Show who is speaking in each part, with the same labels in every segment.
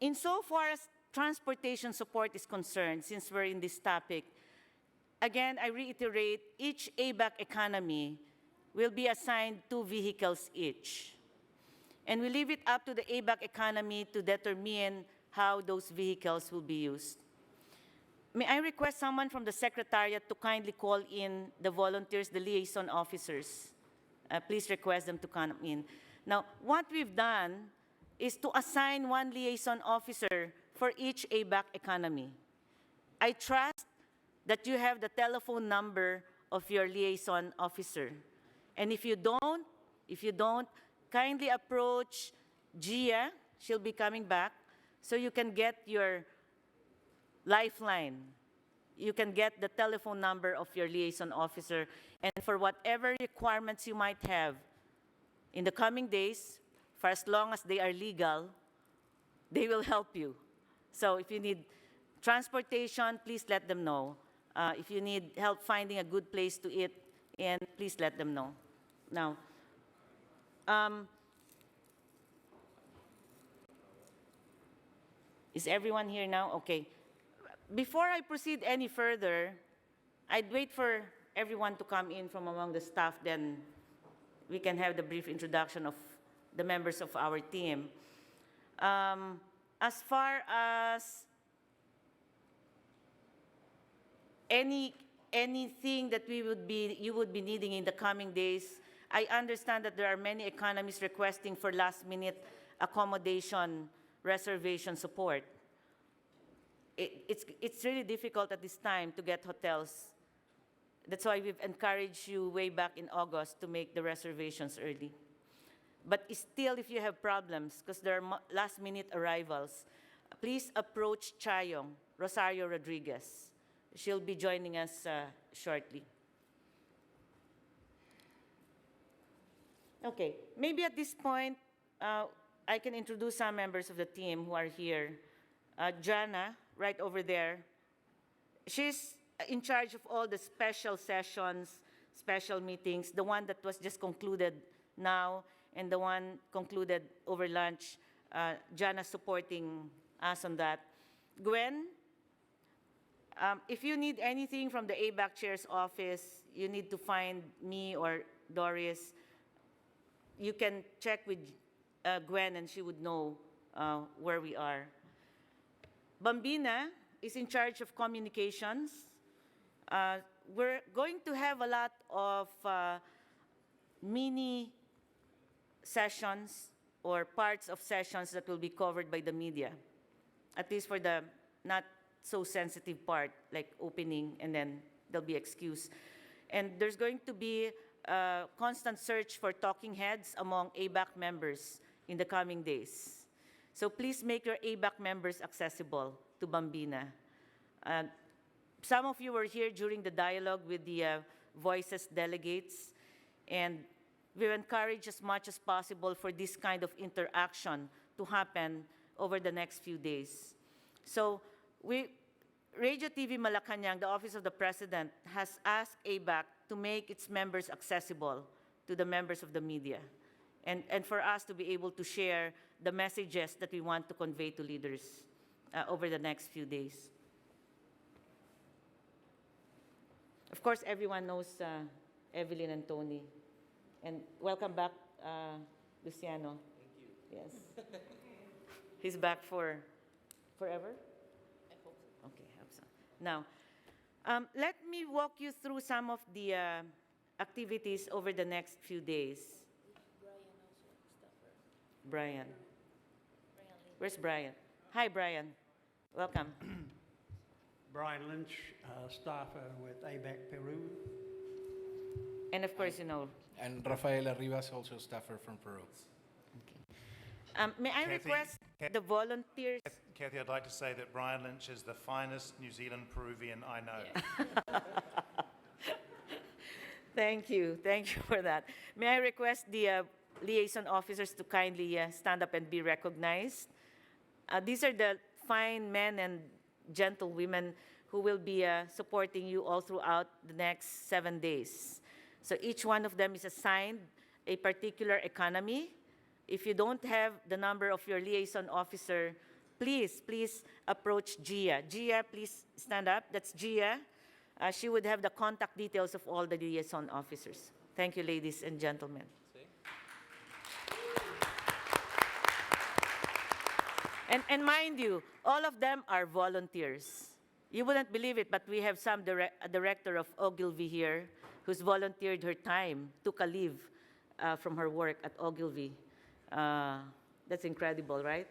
Speaker 1: Insofar as transportation support is concerned, since we're in this topic, again, I reiterate, each ABAC economy will be assigned 2 vehicles each. And we leave it up to the ABAC economy to determine how those vehicles will be used. May I request someone from the Secretariat to kindly call in the volunteers, the liaison officers. Please request them to come in. Now, what we've done is to assign 1 liaison officer for each ABAC economy. I trust that you have the telephone number of your liaison officer. And if you don't, kindly approach Gia. She'll be coming back, so you can get your lifeline. You can get the telephone number of your liaison officer, and for whatever requirements you might have in the coming days, for as long as they are legal, they will help you. So if you need transportation, please let them know. If you need help finding a good place to eat, and please let them know. Now, is everyone here now? Okay. Before I proceed any further, I'd wait for everyone to come in from among the staff, then we can have the brief introduction of the members of our team. As far as anything that you would be needing in the coming days, I understand that there are many economies requesting for last-minute accommodation reservation support. It's really difficult at this time to get hotels. That's why we've encouraged you way back in August to make the reservations early. But still, if you have problems, because there are last-minute arrivals, please approach Chayong, Rosario Rodriguez. She'll be joining us shortly. Okay, maybe at this point, I can introduce some members of the team who are here. Jana, right over there. She's in charge of all the special sessions, special meetings, the one that was just concluded now and the one concluded over lunch. Jana supporting us on that. Gwen, if you need anything from the ABAC chair's office, you need to find me or Doris, you can check with Gwen and she would know where we are. Bambina is in charge of communications. We're going to have a lot of mini sessions or parts of sessions that will be covered by the media, at least for the not so sensitive part, like opening and then there'll be excuse. And there's going to be a constant search for talking heads among ABAC members in the coming days. So please make your ABAC members accessible to Bambina. Some of you were here during the dialogue with the Voices delegates, and we encourage as much as possible for this kind of interaction to happen over the next few days. So Radio TV Malacanang, the Office of the President, has asked ABAC to make its members accessible to the members of the media, and for us to be able to share the messages that we want to convey to leaders over the next few days. Of course, everyone knows Evelyn and Tony. And welcome back, Luciano. Thank you. Yes. He's back for forever? I hope so. Okay, I hope so. Now, let me walk you through some of the activities over the next few days. Brian. Where's Brian? Hi, Brian. Welcome.
Speaker 2: Brian Lynch, staffer with ABAC Peru.
Speaker 1: And of course, you know.
Speaker 3: And Rafaela Rivas, also staffer from Peru.
Speaker 1: Okay. May I request the volunteers?
Speaker 4: Kathy, I'd like to say that Brian Lynch is the finest New Zealand Peruvian I know.
Speaker 1: Yeah. Thank you for that. May I request the liaison officers to kindly stand up and be recognized. These are the fine men and gentle women who will be supporting you all throughout the next 7 days. So each one of them is assigned a particular economy. If you don't have the number of your liaison officer, please approach Gia. Gia, please stand up. That's Gia. She would have the contact details of all the liaison officers. Thank you, ladies and gentlemen. And mind you, all of them are volunteers. You wouldn't believe it, but we have a director of Ogilvy here who's volunteered her time, took a leave from her work at Ogilvy. That's incredible, right?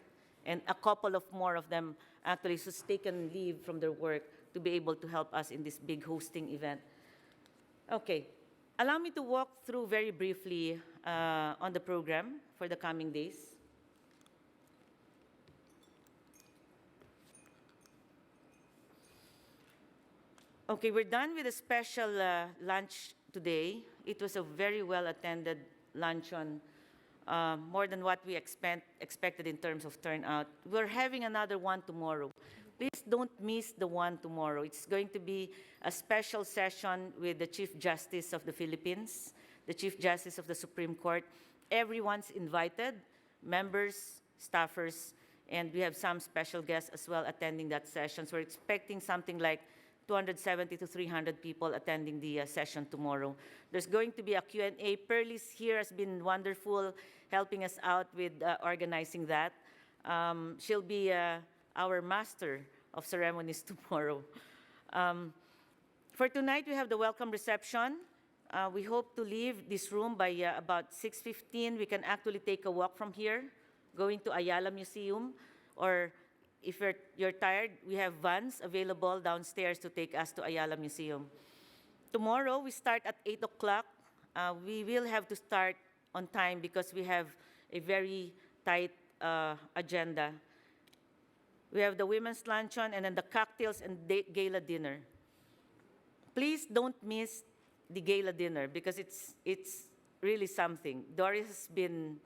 Speaker 1: And a couple of more of them actually who's taken leave from their work to be able to help us in this big hosting event. Okay, allow me to walk through very briefly on the program for the coming days. Okay, we're done with a special lunch today. It was a very well-attended luncheon, more than what we expected in terms of turnout. We're having another one tomorrow. Please don't miss the one tomorrow. It's going to be a special session with the Chief Justice of the Philippines, the Chief Justice of the Supreme Court. Everyone's invited, members, staffers, and we have some special guests as well attending that session. So we're expecting something like 270 to 300 people attending the session tomorrow. There's going to be a Q&A. Perlis here has been wonderful helping us out with organizing that. She'll be our master of ceremonies tomorrow. For tonight, we have the welcome reception. We hope to leave this room by about 6:15. We can actually take a walk from here, going to Ayala Museum, or if you're tired, we have vans available downstairs to take us to Ayala Museum. Tomorrow, we start at 8 o'clock. We will have to start on time because we have a very tight agenda. We have the women's luncheon and then the cocktails and gala dinner. Please don't miss the gala dinner because it's really something. Doris has been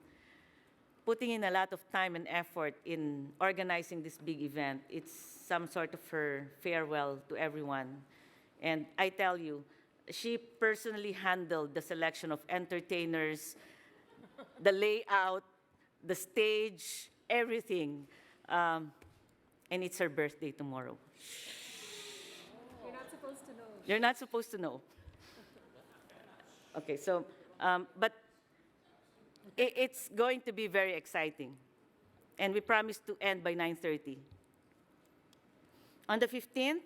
Speaker 1: putting in a lot of time and effort in organizing this big event. It's some sort of her farewell to everyone. And I tell you, she personally handled the selection of entertainers, the layout, the stage, everything. And it's her birthday tomorrow.
Speaker 5: You're not supposed to know.
Speaker 1: You're not supposed to know. Okay, so, but it's going to be very exciting. And we promise to end by 9:30. On the 15th,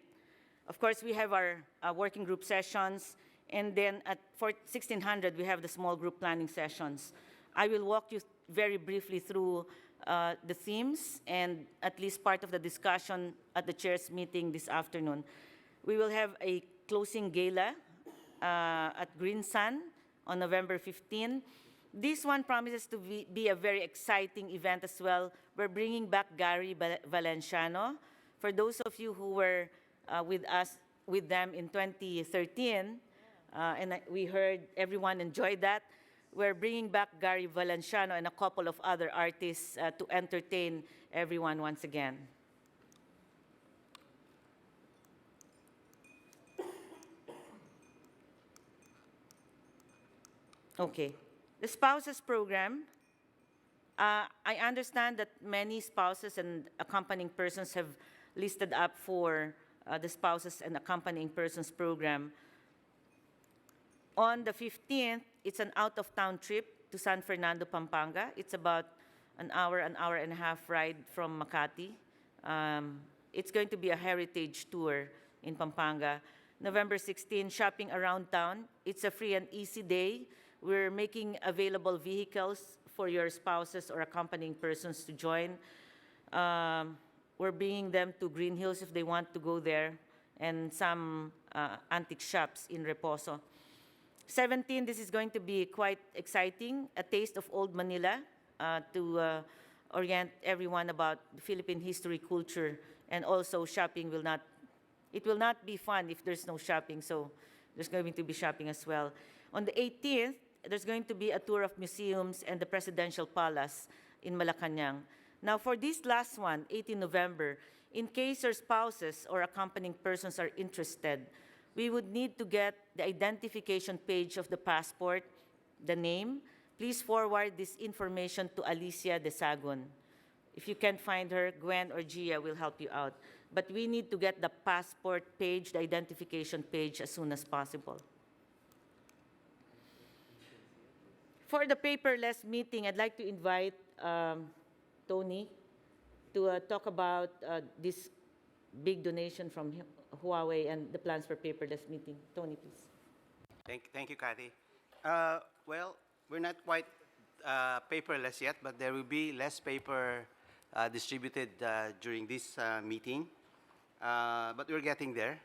Speaker 1: of course, we have our working group sessions. And then at 1600, we have the small group planning sessions. I will walk you very briefly through the themes and at least part of the discussion at the chair's meeting this afternoon. We will have a closing gala at Green Sun on November 15. This one promises to be a very exciting event as well. We're bringing back Gary Valenciano. For those of you who were with them in 2013, and we heard everyone enjoyed that, we're bringing back Gary Valenciano and a couple of other artists to entertain everyone once again. Okay. The spouses program, I understand that many spouses and accompanying persons have listed up for the spouses and accompanying persons program. On the 15th, it's an out-of-town trip to San Fernando, Pampanga. It's about an hour and a half ride from Makati. It's going to be a heritage tour in Pampanga. November 16, shopping around town. It's a free and easy day. We're making available vehicles for your spouses or accompanying persons to join. We're bringing them to Green Hills if they want to go there, and some antique shops in Reposo. 17, this is going to be quite exciting, a taste of Old Manila to orient everyone about Philippine history, culture, and also shopping will not be fun if there's no shopping, so there's going to be shopping as well. On the 18th, there's going to be a tour of museums and the Presidential Palace in Malacanang. Now, for this last one, 18 November, in case your spouses or accompanying persons are interested, we would need to get the identification page of the passport, the name. Please forward this information to Alicia de Sagun. If you can't find her, Gwen or Gia will help you out. But we need to get the passport page, the identification page, as soon as possible. For the paperless meeting, I'd like to invite Tony to talk about this big donation from Huawei and the plans for paperless meeting. Tony, please.
Speaker 6: Thank you, Kathy. Well, we're not quite paperless yet, but there will be less paper distributed during this meeting. But we're getting there.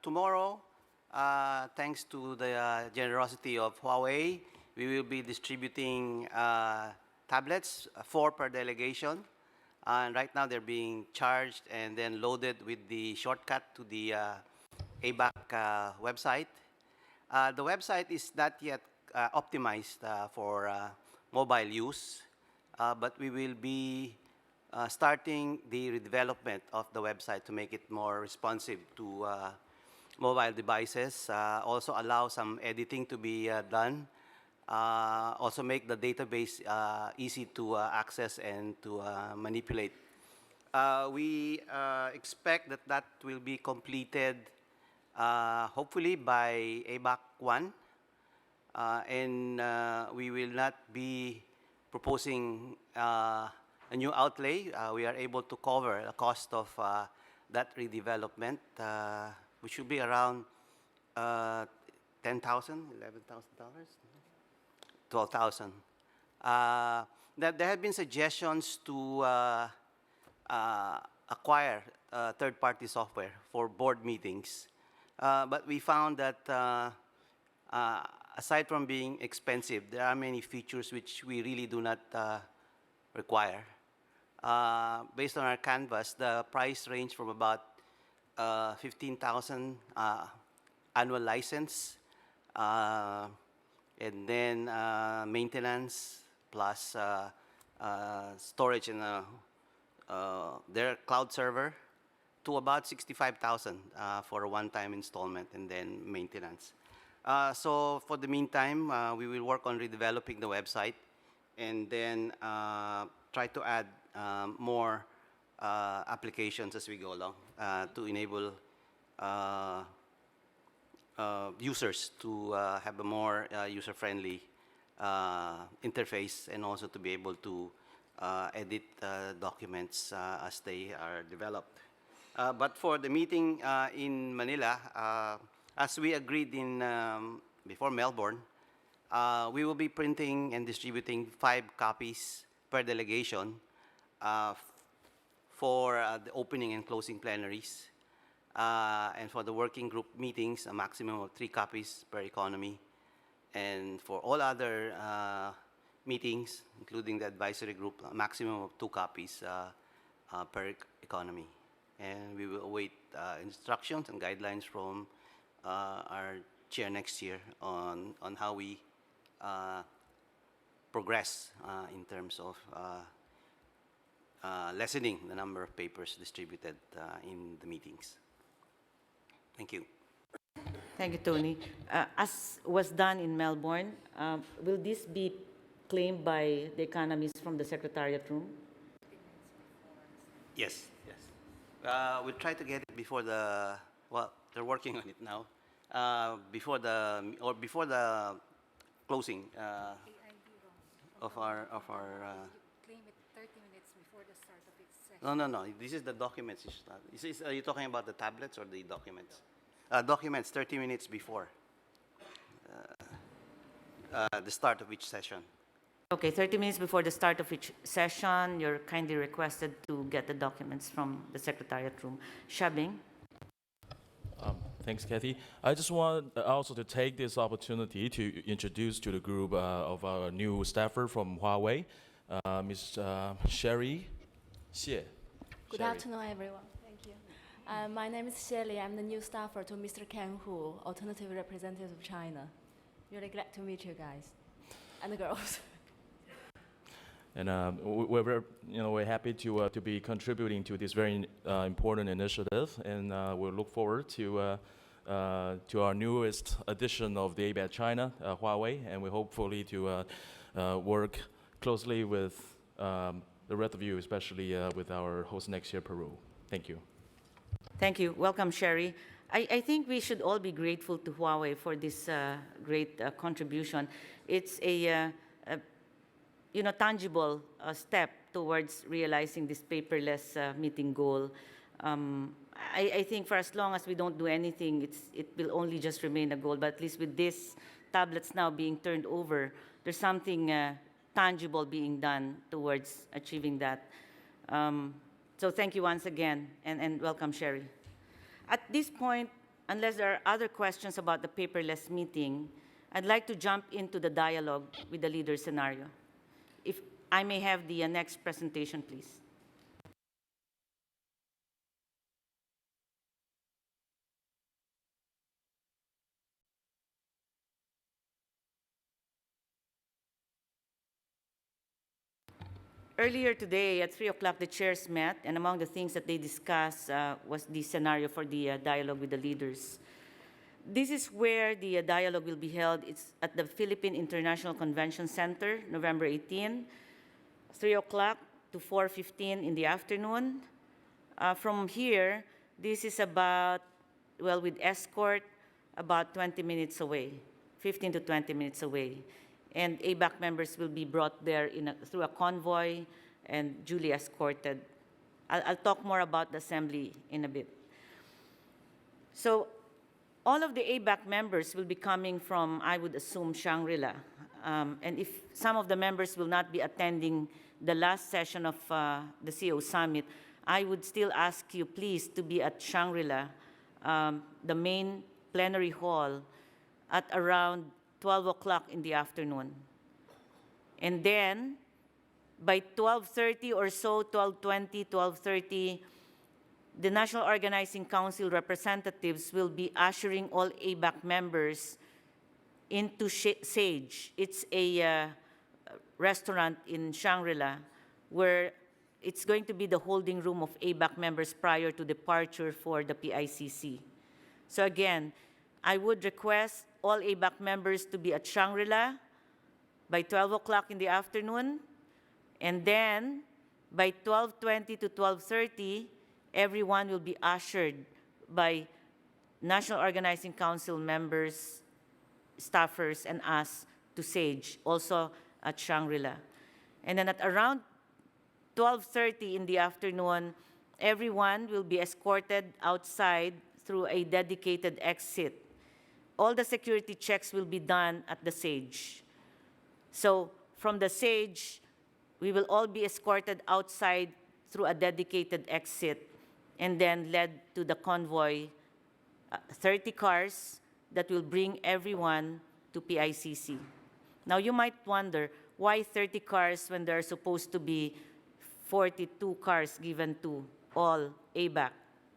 Speaker 6: Tomorrow, thanks to the generosity of Huawei, we will be distributing tablets, 4 per delegation. And right now, they're being charged and then loaded with the shortcut to the ABAC website. The website is not yet optimized for mobile use, but we will be starting the redevelopment of the website to make it more responsive to mobile devices, also allow some editing to be done, also make the database easy to access and to manipulate. We expect that that will be completed hopefully by ABAC 1, and we will not be proposing a new outlay. We are able to cover the cost of that redevelopment, which should be around $10,000, $11,000, $12,000. There have been suggestions to acquire third-party software for board meetings. But we found that aside from being expensive, there are many features which we really do not require. Based on our canvas, the price range from about 15,000 annual license, and then maintenance plus storage in their cloud server, to about 65,000 for a one-time installment and then maintenance. So for the meantime, we will work on redeveloping the website and then try to add more applications as we go along to enable users to have a more user-friendly interface, and also to be able to edit documents as they are developed. But for the meeting in Manila, as we agreed in before Melbourne, we will be printing and distributing 5 copies per delegation for the opening and closing plenaries. And for the working group meetings, a maximum of 3 copies per economy. And for all other meetings, including the advisory group, a maximum of 2 copies per economy. And we will await instructions and guidelines from our chair next year on how we progress in terms of lessening the number of papers distributed in the meetings. Thank you.
Speaker 1: Thank you, Tony. As was done in Melbourne, will this be claimed by the economists from the Secretariat room?
Speaker 6: Yes, yes. We'll try to get it before the, well, they're working on it now, before the closing of our
Speaker 5: Claim it 30 minutes before the start of its session.
Speaker 6: No. This is the documents. Are you talking about the tablets or the documents? Documents 30 minutes before the start of each session.
Speaker 1: Okay, 30 minutes before the start of each session, you're kindly requested to get the documents from the Secretariat room. Shabing?
Speaker 7: Thanks, Kathy. I just want also to take this opportunity to introduce to the group of our new staffer from Huawei, Ms. Sherry Xie.
Speaker 8: Good afternoon, everyone. Thank you. My name is Shelley. I'm the new staffer to Mr. Ken Hu, Alternative Representative of China. Really glad to meet you guys and the girls.
Speaker 7: And we're happy to be contributing to this very important initiative, and we'll look forward to our newest edition of the ABAC China, Huawei, and we hopefully to work closely with the rest of you, especially with our host next year, Peru. Thank you.
Speaker 1: Thank you. Welcome, Sherry. I think we should all be grateful to Huawei for this great contribution. It's a tangible step towards realizing this paperless meeting goal. I think for as long as we don't do anything, it will only just remain a goal. But at least with these tablets now being turned over, there's something tangible being done towards achieving that. So thank you once again, and welcome, Sherry. At this point, unless there are other questions about the paperless meeting, I'd like to jump into the dialogue with the leader scenario. If I may have the next presentation, please. Earlier today at 3 o'clock, the chairs met, and among the things that they discussed was the scenario for the dialogue with the leaders. This is where the dialogue will be held. It's at the Philippine International Convention Center, November 18, 3 o'clock to 4:15 in the afternoon. From here, this is about, well, with escort, about 20 minutes away, 15 to 20 minutes away. And ABAC members will be brought there through a convoy and duly escorted. I'll talk more about the assembly in a bit. So all of the ABAC members will be coming from, I would assume, Shangri-La. And if some of the members will not be attending the last session of the CEO Summit, I would still ask you, please, to be at Shangri-La, the main plenary hall, at around 12 o'clock in the afternoon. And then, by 12:30 or so, 12:20, 12:30, the National Organizing Council representatives will be ushering all ABAC members into Sage. It's a restaurant in Shangri-La where it's going to be the holding room of ABAC members prior to departure for the PICC. So again, I would request all ABAC members to be at Shangri-La by 12 o'clock in the afternoon, and then by 12:20 to 12:30, everyone will be ushered by National Organizing Council members, staffers, and us to Sage, also at Shangri-La. And then at around 12:30 in the afternoon, everyone will be escorted outside through a dedicated exit. All the security checks will be done at the Sage. So from the Sage, we will all be escorted outside through a dedicated exit and then led to the convoy, 30 cars that will bring everyone to PICC. Now you might wonder, why 30 cars when there are supposed to be 42 cars given to all ABAC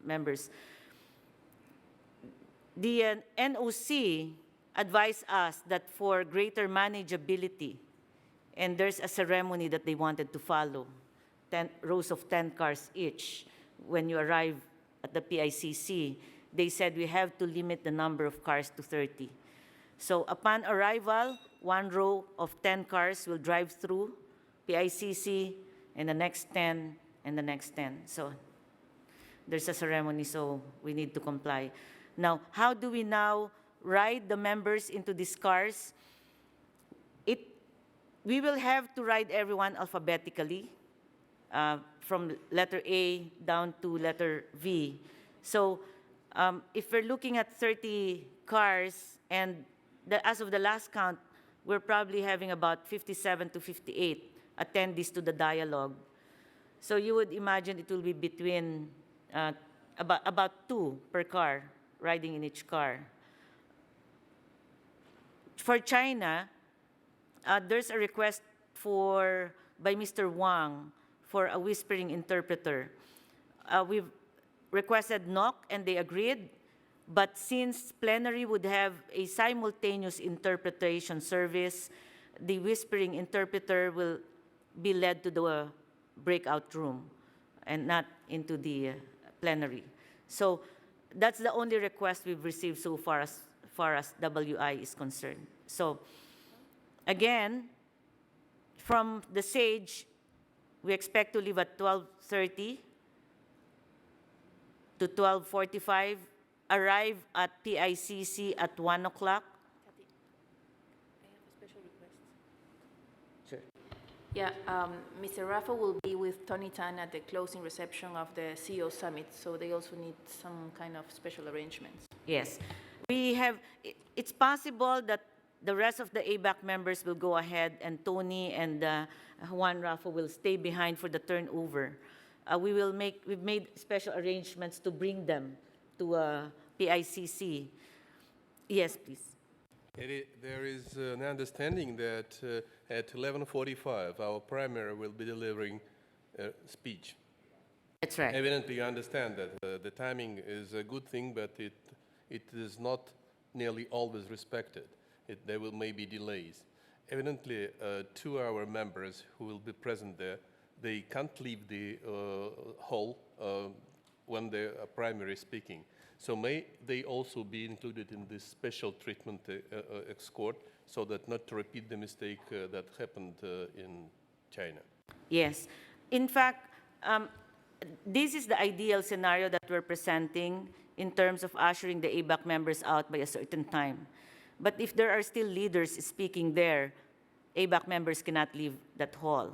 Speaker 1: members? The NOC advised us that for greater manageability, and there's a ceremony that they wanted to follow, 10 rows of 10 cars each. When you arrive at the PICC, they said we have to limit the number of cars to 30. So upon arrival, one row of 10 cars will drive through PICC, and the next 10, and the next 10. So there's a ceremony, so we need to comply. Now, how do we now ride the members into these cars? We will have to ride everyone alphabetically, from letter A down to letter V. So if we're looking at 30 cars, and as of the last count, we're probably having about 57 to 58 attendees to the dialogue. So you would imagine it will be between about 2 per car, riding in each car. For China, there's a request by Mr. Wang for a whispering interpreter. We've requested NOC, and they agreed. But since plenary would have a simultaneous interpretation service, the whispering interpreter will be led to the breakout room and not into the plenary. So that's the only request we've received so far as WI is concerned. So again, from the Sage, We expect to leave at 12:30 to 12:45, arrive at PICC at 1 o'clock. Sure.
Speaker 9: Yeah, Mr. Rafa will be with Tony Tan at the closing reception of the CEO Summit, so they also need some kind of special arrangements.
Speaker 1: Yes. It's possible that the rest of the ABAC members will go ahead and Tony and Juan Rafa will stay behind for the turnover. We've made special arrangements to bring them to PICC. Yes, please.
Speaker 10: There is an understanding that at 11:45, our primary will be delivering a speech.
Speaker 1: That's right.
Speaker 10: Evidently, you understand that the timing is a good thing, but it is not nearly always respected. There will may be delays. Evidently, 2 our members who will be present there, they can't leave the hall when the primary is speaking. So may they also be included in this special treatment escort so that not to repeat the mistake that happened in China?
Speaker 1: Yes. In fact, this is the ideal scenario that we're presenting in terms of ushering the ABAC members out by a certain time. But if there are still leaders speaking there, ABAC members cannot leave that hall.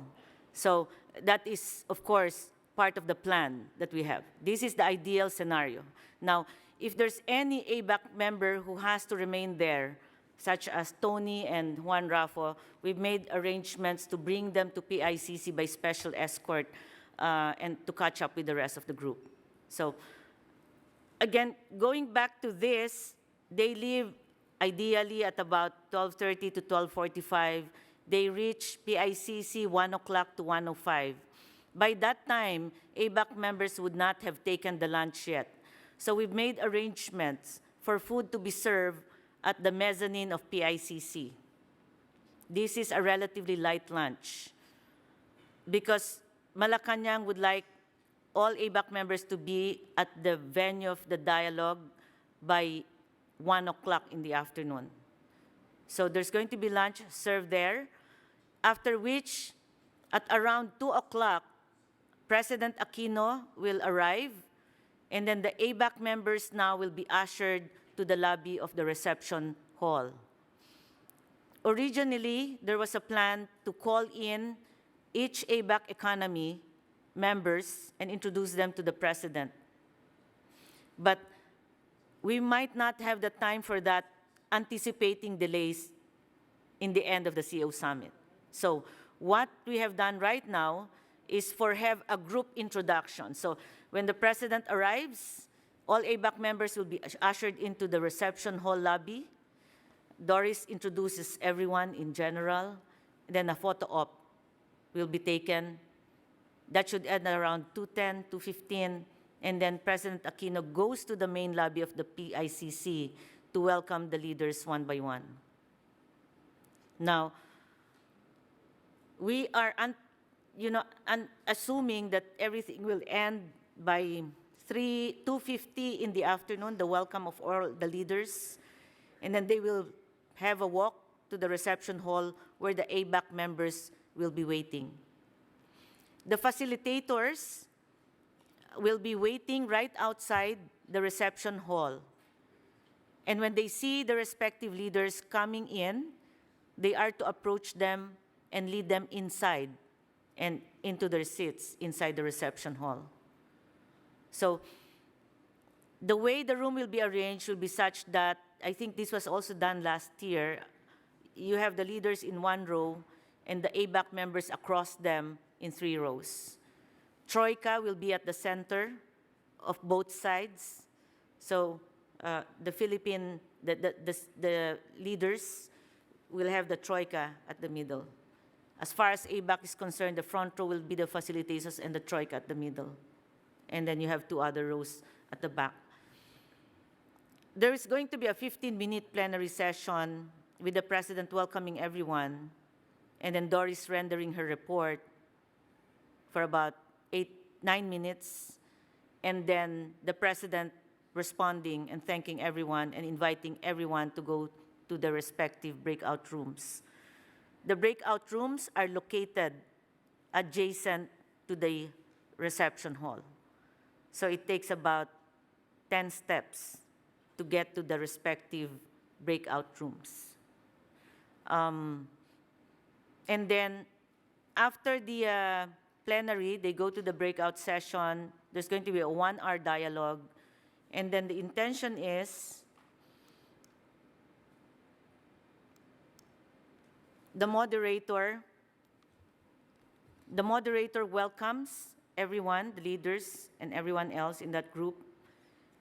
Speaker 1: So that is, of course, part of the plan that we have. This is the ideal scenario. Now, if there's any ABAC member who has to remain there, such as Tony and Juan Rafa, we've made arrangements to bring them to PICC by special escort and to catch up with the rest of the group. So, again, going back to this, they leave ideally at about 12:30 to 12:45. They reach PICC 1 o'clock to 1:05. By that time, ABAC members would not have taken the lunch yet. So we've made arrangements for food to be served at the mezzanine of PICC. This is a relatively light lunch because Malacanang would like all ABAC members to be at the venue of the dialogue by 1 o'clock in the afternoon. So there's going to be lunch served there, after which, at around 2 o'clock, President Aquino will arrive, and then the ABAC members now will be ushered to the lobby of the reception hall. Originally, there was a plan to call in each ABAC economy members and introduce them to the president. But we might not have the time for that, anticipating delays in the end of the CEO Summit. So what we have done right now is have a group introduction. So when the president arrives, all ABAC members will be ushered into the reception hall lobby. Doris introduces everyone in general. Then a photo op will be taken. That should end around 2:10, 2:15. And then President Aquino goes to the main lobby of the PICC to welcome the leaders one by one. Now, we are assuming that everything will end by 2:50 in the afternoon, the welcome of all the leaders, and then they will have a walk to the reception hall where the ABAC members will be waiting. The facilitators will be waiting right outside the reception hall. And when they see the respective leaders coming in, they are to approach them and lead them inside and into their seats inside the reception hall. So the way the room will be arranged will be such that, I think this was also done last year, you have the leaders in one row and the ABAC members across them in 3 rows. Troika will be at the center of both sides. So the leaders will have the Troika at the middle. As far as ABAC is concerned, the front row will be the facilitators and the Troika at the middle. And then you have 2 other rows at the back. There is going to be a 15-minute plenary session with the president welcoming everyone, and then Doris rendering her report for about 9 minutes, and then the president responding and thanking everyone and inviting everyone to go to the respective breakout rooms. The breakout rooms are located adjacent to the reception hall. So it takes about 10 steps to get to the respective breakout rooms. And then after the plenary, they go to the breakout session. There's going to be a 1-hour dialogue. And then the intention is the moderator welcomes everyone, the leaders and everyone else in that group.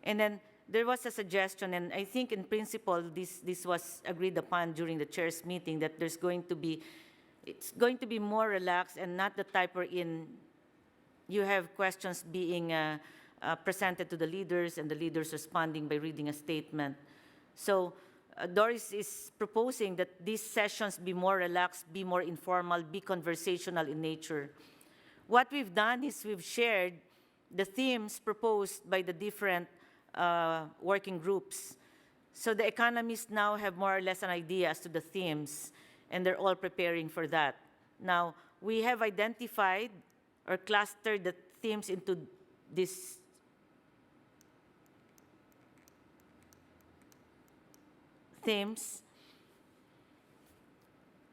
Speaker 1: And then there was a suggestion, and I think in principle this was agreed upon during the chair's meeting, that it's going to be more relaxed and not the type wherein you have questions being presented to the leaders and the leaders responding by reading a statement. So Doris is proposing that these sessions be more relaxed, be more informal, be conversational in nature. What we've done is we've shared the themes proposed by the different working groups. So the economists now have more or less an idea as to the themes, and they're all preparing for that. Now, we have identified or clustered the themes into this themes.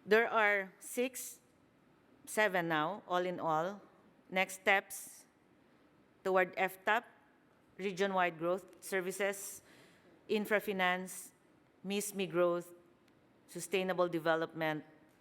Speaker 1: There are 7 now, all in all. Next steps toward FTAP, region-wide growth services, infra finance, MISMI growth, sustainable development,